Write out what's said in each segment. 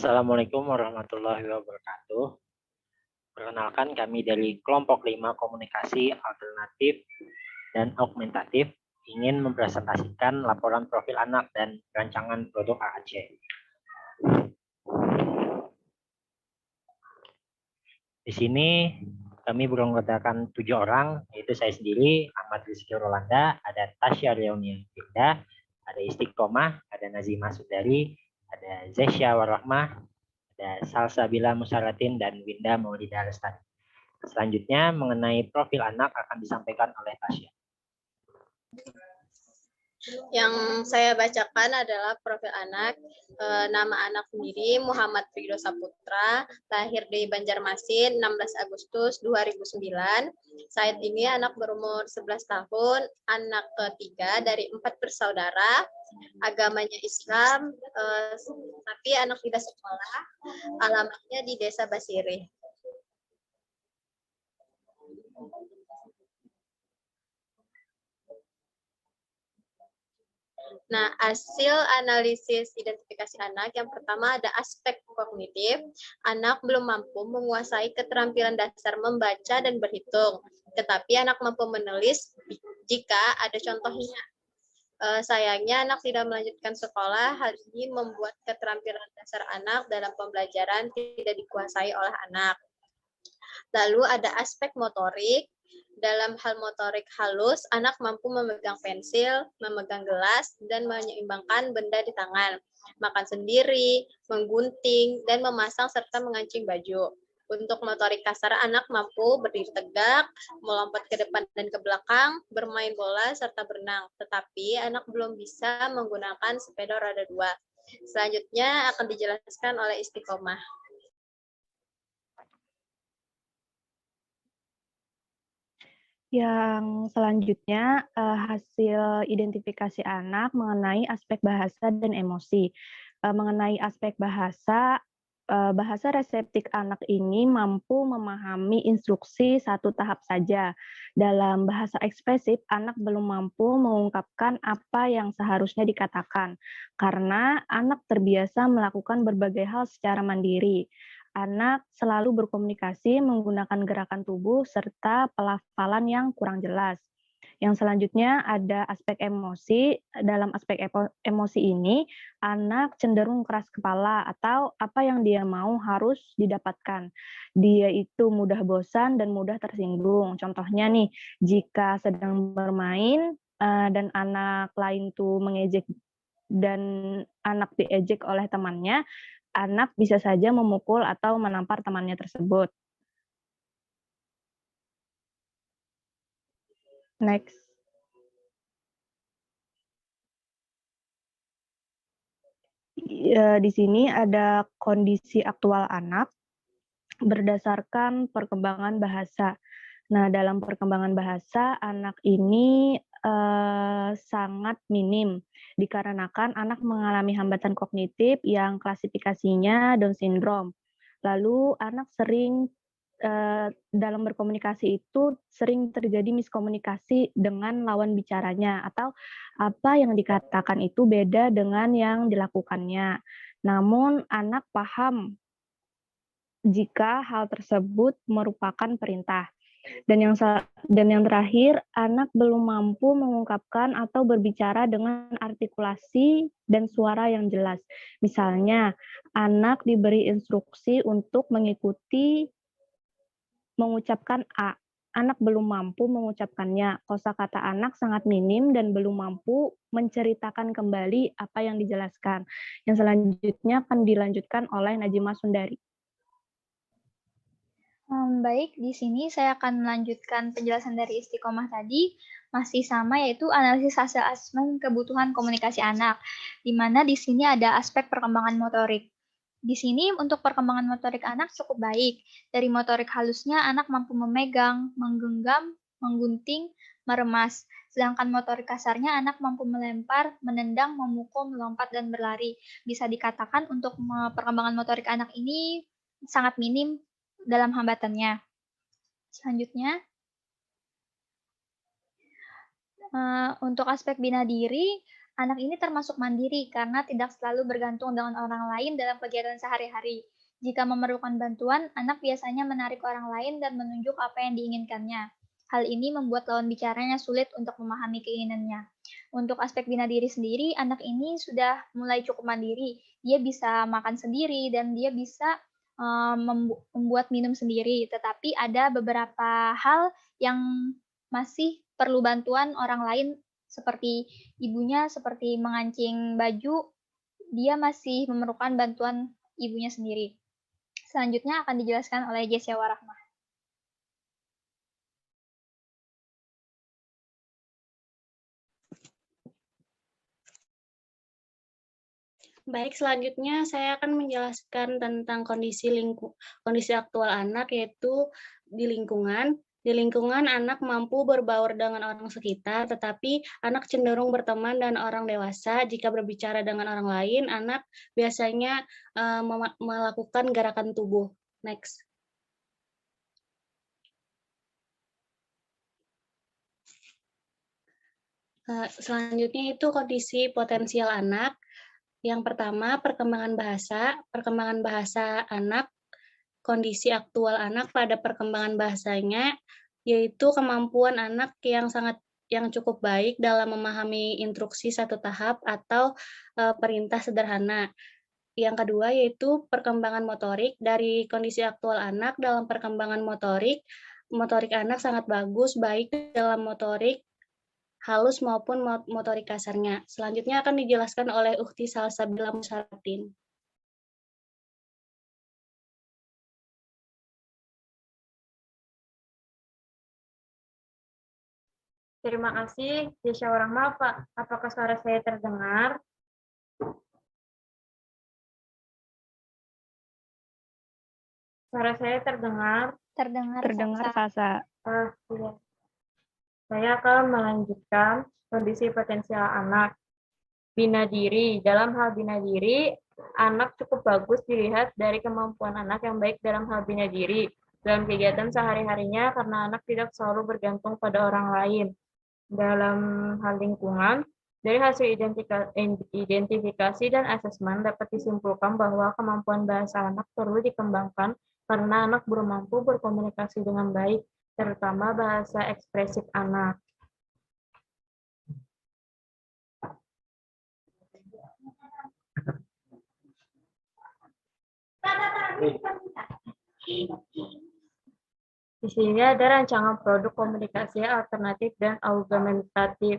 Assalamualaikum warahmatullahi wabarakatuh. Perkenalkan kami dari kelompok 5 komunikasi alternatif dan augmentatif ingin mempresentasikan laporan profil anak dan rancangan produk AAC. Di sini kami beranggotakan 7 orang, yaitu saya sendiri, Ahmad Rizky Rolanda, ada Tasya Leonia Firda, ada Istiqomah, ada Nazimah Sundari, ada Zesya Warahmah, ada Salsabila Musaratin, dan Winda Maulida Lestari. Selanjutnya mengenai profil anak akan disampaikan oleh Tasya. Yang saya bacakan adalah profil anak. Nama anak sendiri Muhammad Ridho Saputra, lahir di Banjarmasin 16 Agustus 2009. Saat ini anak berumur 11 tahun, anak ketiga dari 4 bersaudara. Agamanya Islam, tapi anak tidak sekolah. Alamatnya di Desa Basiri. Nah, hasil analisis identifikasi anak yang pertama ada aspek kognitif. Anak belum mampu menguasai keterampilan dasar membaca dan berhitung, tetapi anak mampu menulis jika ada contohnya. Sayangnya anak tidak melanjutkan sekolah. Hal ini membuat keterampilan dasar anak dalam pembelajaran tidak dikuasai oleh anak. Lalu ada aspek motorik. Dalam hal motorik halus, anak mampu memegang pensil, memegang gelas, dan menyeimbangkan benda di tangan, makan sendiri, menggunting, dan memasang serta mengancing baju. Untuk motorik kasar, anak mampu berdiri tegak, melompat ke depan dan ke belakang, bermain bola, serta berenang. Tetapi anak belum bisa menggunakan sepeda roda 2. Selanjutnya akan dijelaskan oleh Istiqomah. Yang selanjutnya, hasil identifikasi anak mengenai aspek bahasa dan emosi. Mengenai aspek bahasa, bahasa reseptif anak ini mampu memahami instruksi satu tahap saja. Dalam bahasa ekspresif, anak belum mampu mengungkapkan apa yang seharusnya dikatakan, karena anak terbiasa melakukan berbagai hal secara mandiri. Anak selalu berkomunikasi menggunakan gerakan tubuh serta pelafalan yang kurang jelas. Yang selanjutnya ada aspek emosi. Dalam aspek emosi ini, anak cenderung keras kepala atau apa yang dia mau harus didapatkan. Dia itu mudah bosan dan mudah tersinggung. Contohnya nih, jika sedang bermain dan anak lain tuh mengejek dan anak diejek oleh temannya, anak bisa saja memukul atau menampar temannya tersebut. Next. Di sini ada kondisi aktual anak berdasarkan perkembangan bahasa. Nah, dalam perkembangan bahasa, anak ini sangat minim, dikarenakan anak mengalami hambatan kognitif yang klasifikasinya Down syndrome. Lalu, anak sering dalam berkomunikasi itu sering terjadi miskomunikasi dengan lawan bicaranya, atau apa yang dikatakan itu beda dengan yang dilakukannya. Namun, anak paham jika hal tersebut merupakan perintah. Dan yang terakhir, anak belum mampu mengungkapkan atau berbicara dengan artikulasi dan suara yang jelas. Misalnya, anak diberi instruksi untuk mengikuti mengucapkan A. Anak belum mampu mengucapkannya. Kosakata anak sangat minim dan belum mampu menceritakan kembali apa yang dijelaskan. Yang selanjutnya akan dilanjutkan oleh Nazimah Sundari. Baik, di sini saya akan melanjutkan penjelasan dari Istiqomah tadi, masih sama yaitu analisis hasil asesmen kebutuhan komunikasi anak, di mana di sini ada aspek perkembangan motorik. Di sini untuk perkembangan motorik anak cukup baik. Dari motorik halusnya anak mampu memegang, menggenggam, menggunting, meremas. Sedangkan motorik kasarnya anak mampu melempar, menendang, memukul, melompat, dan berlari. Bisa dikatakan untuk perkembangan motorik anak ini sangat minim dalam hambatannya. Selanjutnya, untuk aspek bina diri, Anak ini termasuk mandiri karena tidak selalu bergantung dengan orang lain dalam kegiatan sehari-hari. Jika memerlukan bantuan, anak biasanya menarik orang lain dan menunjuk apa yang diinginkannya. Hal ini membuat lawan bicaranya sulit untuk memahami keinginannya. Untuk aspek bina diri sendiri, anak ini sudah mulai cukup mandiri. Dia bisa makan sendiri dan dia bisa membuat minum sendiri. Tetapi ada beberapa hal yang masih perlu bantuan orang lain seperti ibunya, seperti mengancing baju, dia masih memerlukan bantuan ibunya sendiri. Selanjutnya akan dijelaskan oleh Jesya Warahmah. Baik, selanjutnya saya akan menjelaskan tentang kondisi aktual anak, yaitu di lingkungan. Di lingkungan, anak mampu berbaur dengan orang sekitar, tetapi anak cenderung berteman dengan orang dewasa. Jika berbicara dengan orang lain, anak biasanya melakukan gerakan tubuh. Next. Selanjutnya itu kondisi potensial anak. Yang pertama, perkembangan bahasa. Perkembangan bahasa anak, kondisi aktual anak pada perkembangan bahasanya, yaitu kemampuan anak yang cukup baik dalam memahami instruksi satu tahap atau perintah sederhana. Yang kedua, yaitu perkembangan motorik. Dari kondisi aktual anak dalam perkembangan motorik anak sangat bagus, baik dalam motorik halus maupun motorik kasarnya. Selanjutnya akan dijelaskan oleh Ukhti Salsabila Musaratin. Terima kasih, Jesya Warahmah. Apakah suara saya terdengar? Suara saya terdengar? Terdengar, Sasa. Iya. Saya akan melanjutkan kondisi potensial anak. Bina diri. Dalam hal bina diri, anak cukup bagus dilihat dari kemampuan anak yang baik dalam hal bina diri. Dalam kegiatan sehari-harinya, karena anak tidak selalu bergantung pada orang lain. Dalam hal lingkungan, dari hasil identifikasi dan asesmen dapat disimpulkan bahwa kemampuan bahasa anak perlu dikembangkan karena anak belum mampu berkomunikasi dengan baik, terutama bahasa ekspresif anak. Di sini ada rancangan produk komunikasi alternatif dan augmentatif.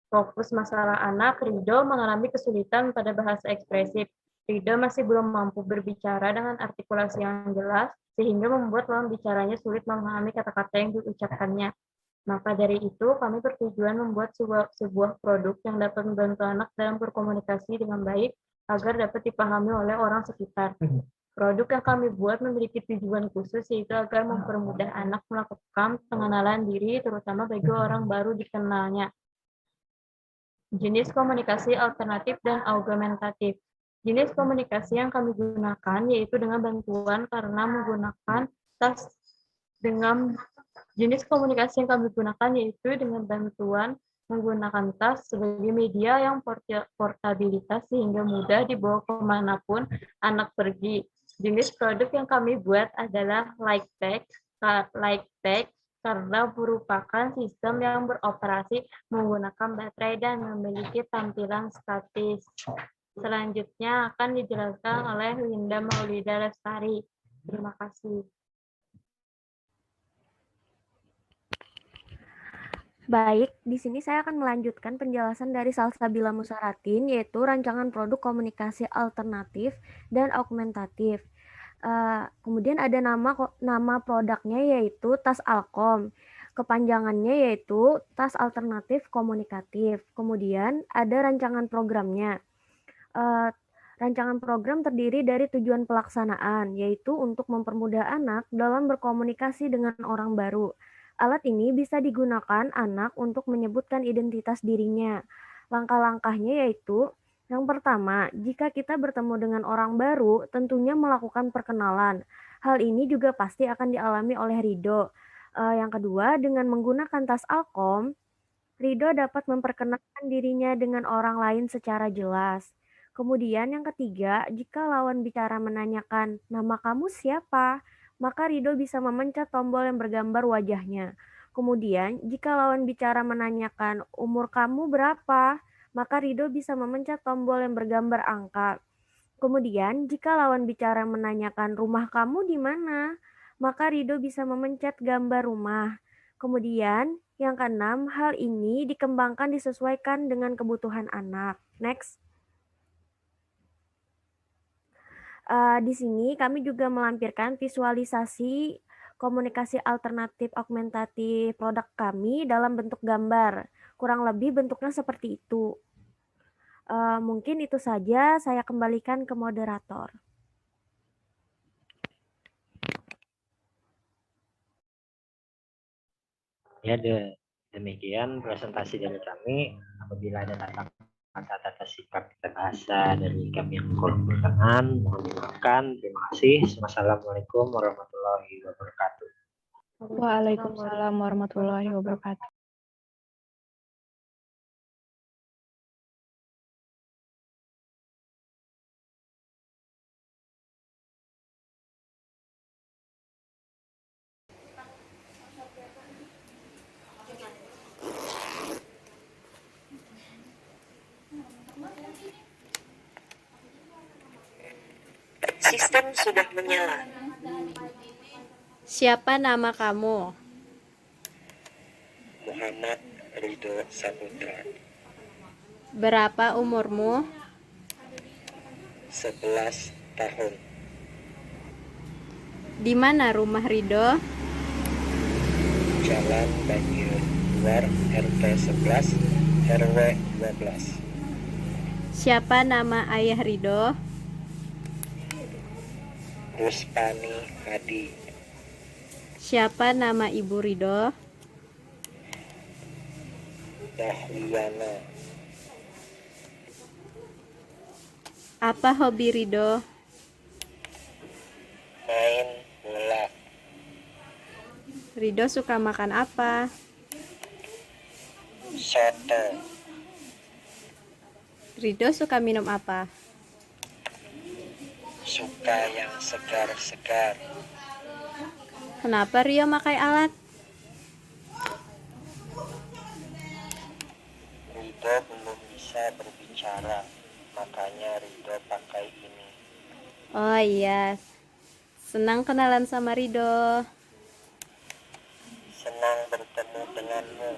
Fokus masalah anak, Rido mengalami kesulitan pada bahasa ekspresif. Rido masih belum mampu berbicara dengan artikulasi yang jelas, sehingga membuat lawan bicaranya sulit memahami kata-kata yang diucapkannya. Maka dari itu, kami bertujuan membuat sebuah produk yang dapat membantu anak dalam berkomunikasi dengan baik, agar dapat dipahami oleh orang sekitar. Produk yang kami buat memiliki tujuan khusus, yaitu agar mempermudah anak melakukan pengenalan diri, terutama bagi orang baru dikenalnya. Jenis komunikasi alternatif dan augmentatif. Jenis komunikasi yang kami gunakan yaitu dengan bantuan karena menggunakan tas jenis komunikasi yang kami gunakan yaitu dengan bantuan menggunakan tas sebagai media yang portabilitas sehingga mudah dibawa kemanapun anak pergi. Jenis produk yang kami buat adalah Like Tag karena merupakan sistem yang beroperasi menggunakan baterai dan memiliki tampilan statis. Selanjutnya akan dijelaskan oleh Linda Maulida Lestari. Terima kasih. Baik, di sini saya akan melanjutkan penjelasan dari Salsabila Musaratin, yaitu rancangan produk komunikasi alternatif dan augmentatif. Kemudian ada nama produknya yaitu tas Alkom. Kepanjangannya yaitu tas alternatif komunikatif. Kemudian ada rancangan programnya. Rancangan program terdiri dari tujuan pelaksanaan, yaitu untuk mempermudah anak dalam berkomunikasi dengan orang baru. Alat ini bisa digunakan anak untuk menyebutkan identitas dirinya. Langkah-langkahnya yaitu yang pertama, jika kita bertemu dengan orang baru, tentunya melakukan perkenalan. Hal ini juga pasti akan dialami oleh Rido. Yang kedua, dengan menggunakan tas Alkom, Ridho dapat memperkenalkan dirinya dengan orang lain secara jelas. Kemudian yang ketiga, jika lawan bicara menanyakan, "Nama kamu siapa?" maka Ridho bisa memencet tombol yang bergambar wajahnya. Kemudian, jika lawan bicara menanyakan, "Umur kamu berapa?" maka Ridho bisa memencet tombol yang bergambar angka. Kemudian, jika lawan bicara menanyakan, "Rumah kamu di mana?" maka Ridho bisa memencet gambar rumah. Kemudian, yang keenam, hal ini dikembangkan disesuaikan dengan kebutuhan anak. Next. Di sini kami juga melampirkan visualisasi komunikasi alternatif augmentatif produk kami dalam bentuk gambar. Kurang lebih bentuknya seperti itu. Mungkin itu saja, saya kembalikan ke moderator. Ya, demikian presentasi dari kami. Apabila ada tata sikap bahasa dari kami yang kolom berkenan, mohon dimaafkan. Terima kasih. Wassalamualaikum warahmatullahi wabarakatuh. Waalaikumsalam warahmatullahi wabarakatuh. Sistem sudah menyala. Siapa nama kamu? Muhammad Ridho Saputra. Berapa umurmu? 11 tahun. Di mana rumah Ridho? Jalan Banjir Luar RT 11 RW 12. Siapa nama ayah Ridho? Ruspani Hadi. Siapa nama ibu Ridho? Dahliana. Apa hobi Ridho? Main bola. Ridho suka makan apa? Soto. Ridho suka minum apa? Suka yang segar-segar. Kenapa Rio pakai alat? Ridho belum bisa berbicara, makanya Ridho pakai ini. Oh iya, senang kenalan sama Ridho. Senang bertemu denganmu.